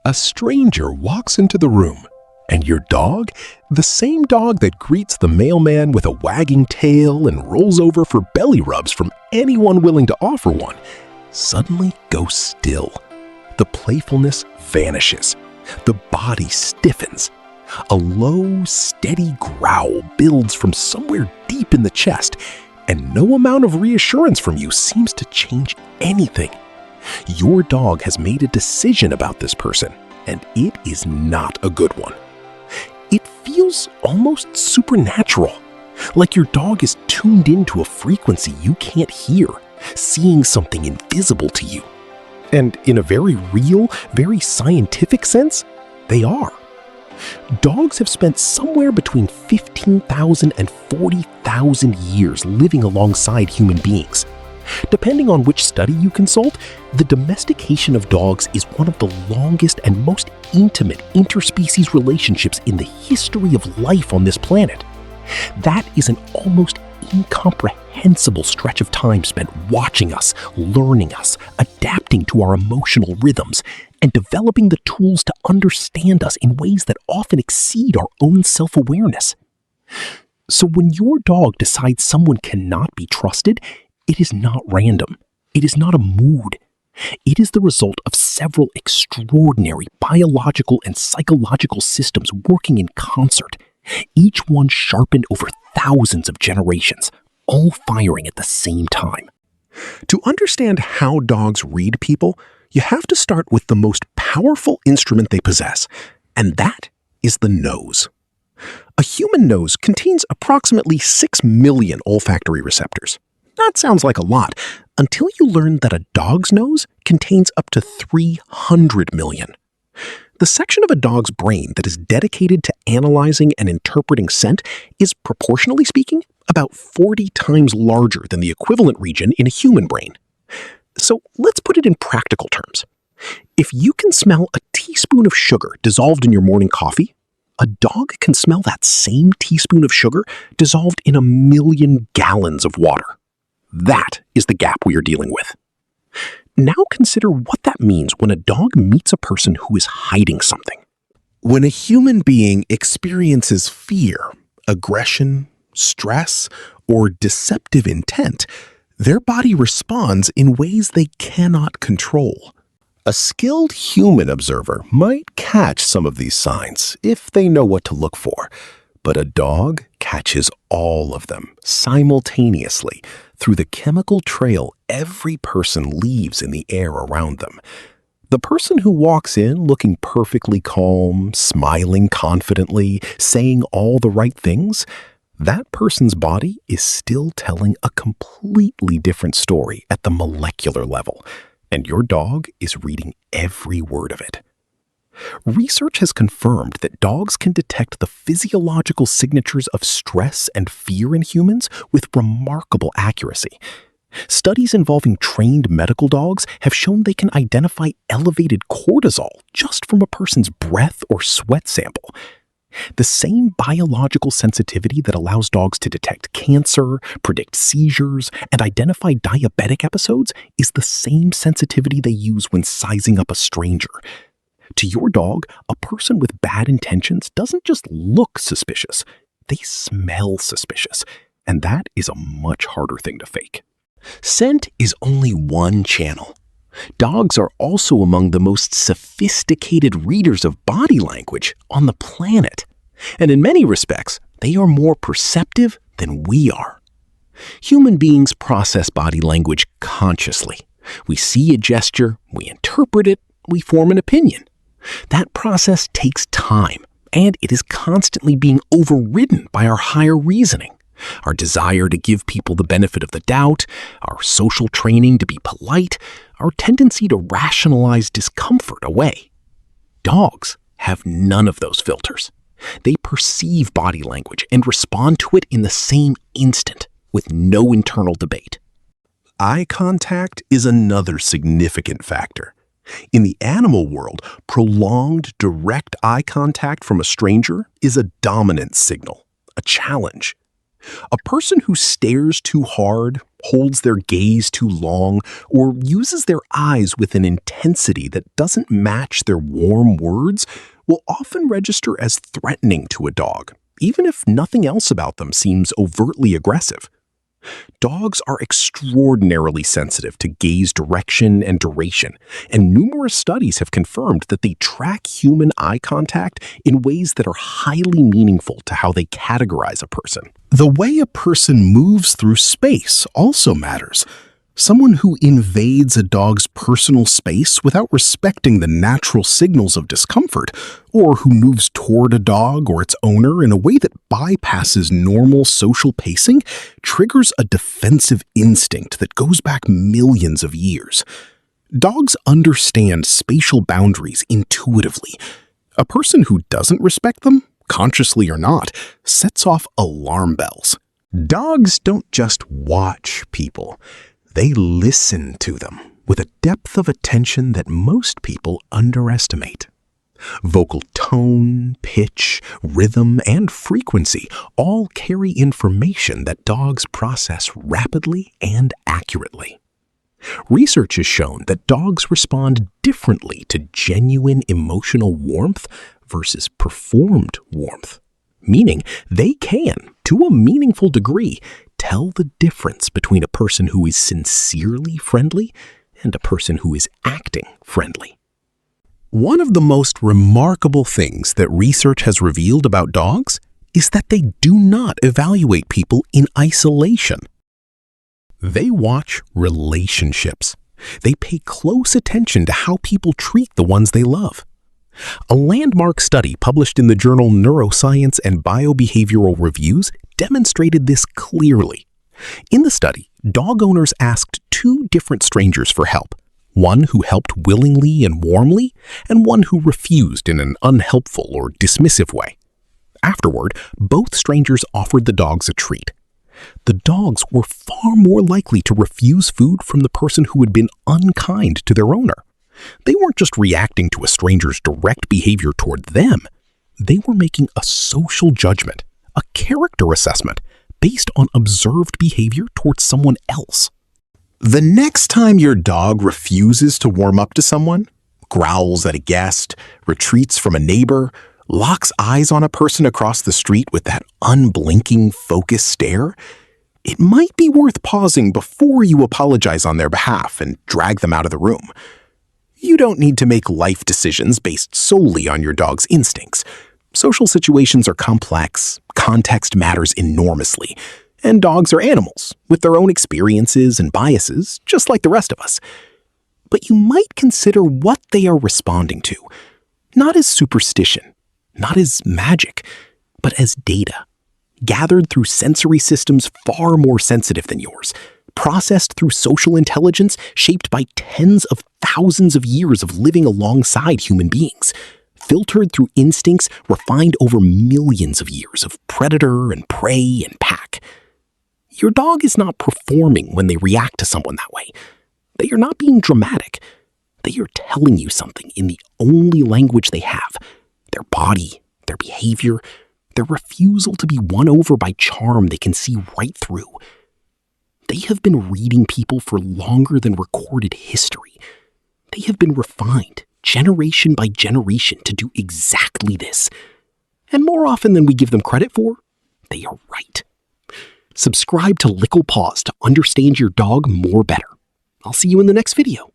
A stranger walks into the room, and your dog, the same dog that greets the mailman with a wagging tail and rolls over for belly rubs from anyone willing to offer one, suddenly goes still. The playfulness vanishes. The body stiffens. A low, steady growl builds from somewhere deep in the chest, and no amount of reassurance from you seems to change anything. Your dog has made a decision about this person, and it is not a good one. It feels almost supernatural, like your dog is tuned into a frequency you can't hear, seeing something invisible to you. And in a very real, very scientific sense, they are. Dogs have spent somewhere between 15,000 and 40,000 years living alongside human beings. Depending on which study you consult, the domestication of dogs is one of the longest and most intimate interspecies relationships in the history of life on this planet. That is an almost incomprehensible stretch of time spent watching us, learning us, adapting to our emotional rhythms, and developing the tools to understand us in ways that often exceed our own self-awareness. So when your dog decides someone cannot be trusted, it is not random. It is not a mood. It is the result of several extraordinary biological and psychological systems working in concert, each one sharpened over thousands of generations, all firing at the same time. To understand how dogs read people, you have to start with the most powerful instrument they possess, and that is the nose. A human nose contains approximately 6 million olfactory receptors. That sounds like a lot, until you learn that a dog's nose contains up to 300 million. The section of a dog's brain that is dedicated to analyzing and interpreting scent is, proportionally speaking, about 40 times larger than the equivalent region in a human brain. So let's put it in practical terms. If you can smell a teaspoon of sugar dissolved in your morning coffee, a dog can smell that same teaspoon of sugar dissolved in 1 million gallons of water. That is the gap we are dealing with. Now consider what that means when a dog meets a person who is hiding something. When a human being experiences fear, aggression, stress, or deceptive intent, their body responds in ways they cannot control. A skilled human observer might catch some of these signs if they know what to look for, but a dog catches all of them simultaneously through the chemical trail every person leaves in the air around them. The person who walks in looking perfectly calm, smiling confidently, saying all the right things, that person's body is still telling a completely different story at the molecular level, and your dog is reading every word of it. Research has confirmed that dogs can detect the physiological signatures of stress and fear in humans with remarkable accuracy. Studies involving trained medical dogs have shown they can identify elevated cortisol just from a person's breath or sweat sample. The same biological sensitivity that allows dogs to detect cancer, predict seizures, and identify diabetic episodes is the same sensitivity they use when sizing up a stranger. To your dog, a person with bad intentions doesn't just look suspicious, they smell suspicious, and that is a much harder thing to fake. Scent is only one channel. Dogs are also among the most sophisticated readers of body language on the planet, and in many respects, they are more perceptive than we are. Human beings process body language consciously. We see a gesture, we interpret it, we form an opinion. That process takes time, and it is constantly being overridden by our higher reasoning, our desire to give people the benefit of the doubt, our social training to be polite, our tendency to rationalize discomfort away. Dogs have none of those filters. They perceive body language and respond to it in the same instant, with no internal debate. Eye contact is another significant factor. In the animal world, prolonged direct eye contact from a stranger is a dominant signal, a challenge. A person who stares too hard, holds their gaze too long, or uses their eyes with an intensity that doesn't match their warm words will often register as threatening to a dog, even if nothing else about them seems overtly aggressive. Dogs are extraordinarily sensitive to gaze direction and duration, and numerous studies have confirmed that they track human eye contact in ways that are highly meaningful to how they categorize a person. The way a person moves through space also matters. Someone who invades a dog's personal space without respecting the natural signals of discomfort, or who moves toward a dog or its owner in a way that bypasses normal social pacing, triggers a defensive instinct that goes back millions of years. Dogs understand spatial boundaries intuitively. A person who doesn't respect them, consciously or not, sets off alarm bells. Dogs don't just watch people. They listen to them with a depth of attention that most people underestimate. Vocal tone, pitch, rhythm, and frequency all carry information that dogs process rapidly and accurately. Research has shown that dogs respond differently to genuine emotional warmth versus performed warmth, meaning they can, to a meaningful degree, tell the difference between a person who is sincerely friendly and a person who is acting friendly. One of the most remarkable things that research has revealed about dogs is that they do not evaluate people in isolation. They watch relationships. They pay close attention to how people treat the ones they love. A landmark study published in the journal Neuroscience and Biobehavioral Reviews demonstrated this clearly. In the study, dog owners asked two different strangers for help, one who helped willingly and warmly, and one who refused in an unhelpful or dismissive way. Afterward, both strangers offered the dogs a treat. The dogs were far more likely to refuse food from the person who had been unkind to their owner. They weren't just reacting to a stranger's direct behavior toward them. They were making a social judgment, a character assessment, based on observed behavior towards someone else. The next time your dog refuses to warm up to someone, growls at a guest, retreats from a neighbor, locks eyes on a person across the street with that unblinking, focused stare, it might be worth pausing before you apologize on their behalf and drag them out of the room. You don't need to make life decisions based solely on your dog's instincts. Social situations are complex, context matters enormously, and dogs are animals with their own experiences and biases, just like the rest of us. But you might consider what they are responding to, not as superstition, not as magic, but as data, gathered through sensory systems far more sensitive than yours, processed through social intelligence shaped by tens of thousands of years of living alongside human beings, filtered through instincts refined over millions of years of predator and prey and pack. Your dog is not performing when they react to someone that way. They are not being dramatic. They are telling you something in the only language they have: their body, their behavior, their refusal to be won over by charm they can see right through. They have been reading people for longer than recorded history. They have been refined, generation by generation, to do exactly this. And more often than we give them credit for, they are right. Subscribe to Lickle Paws to understand your dog more better. I'll see you in the next video.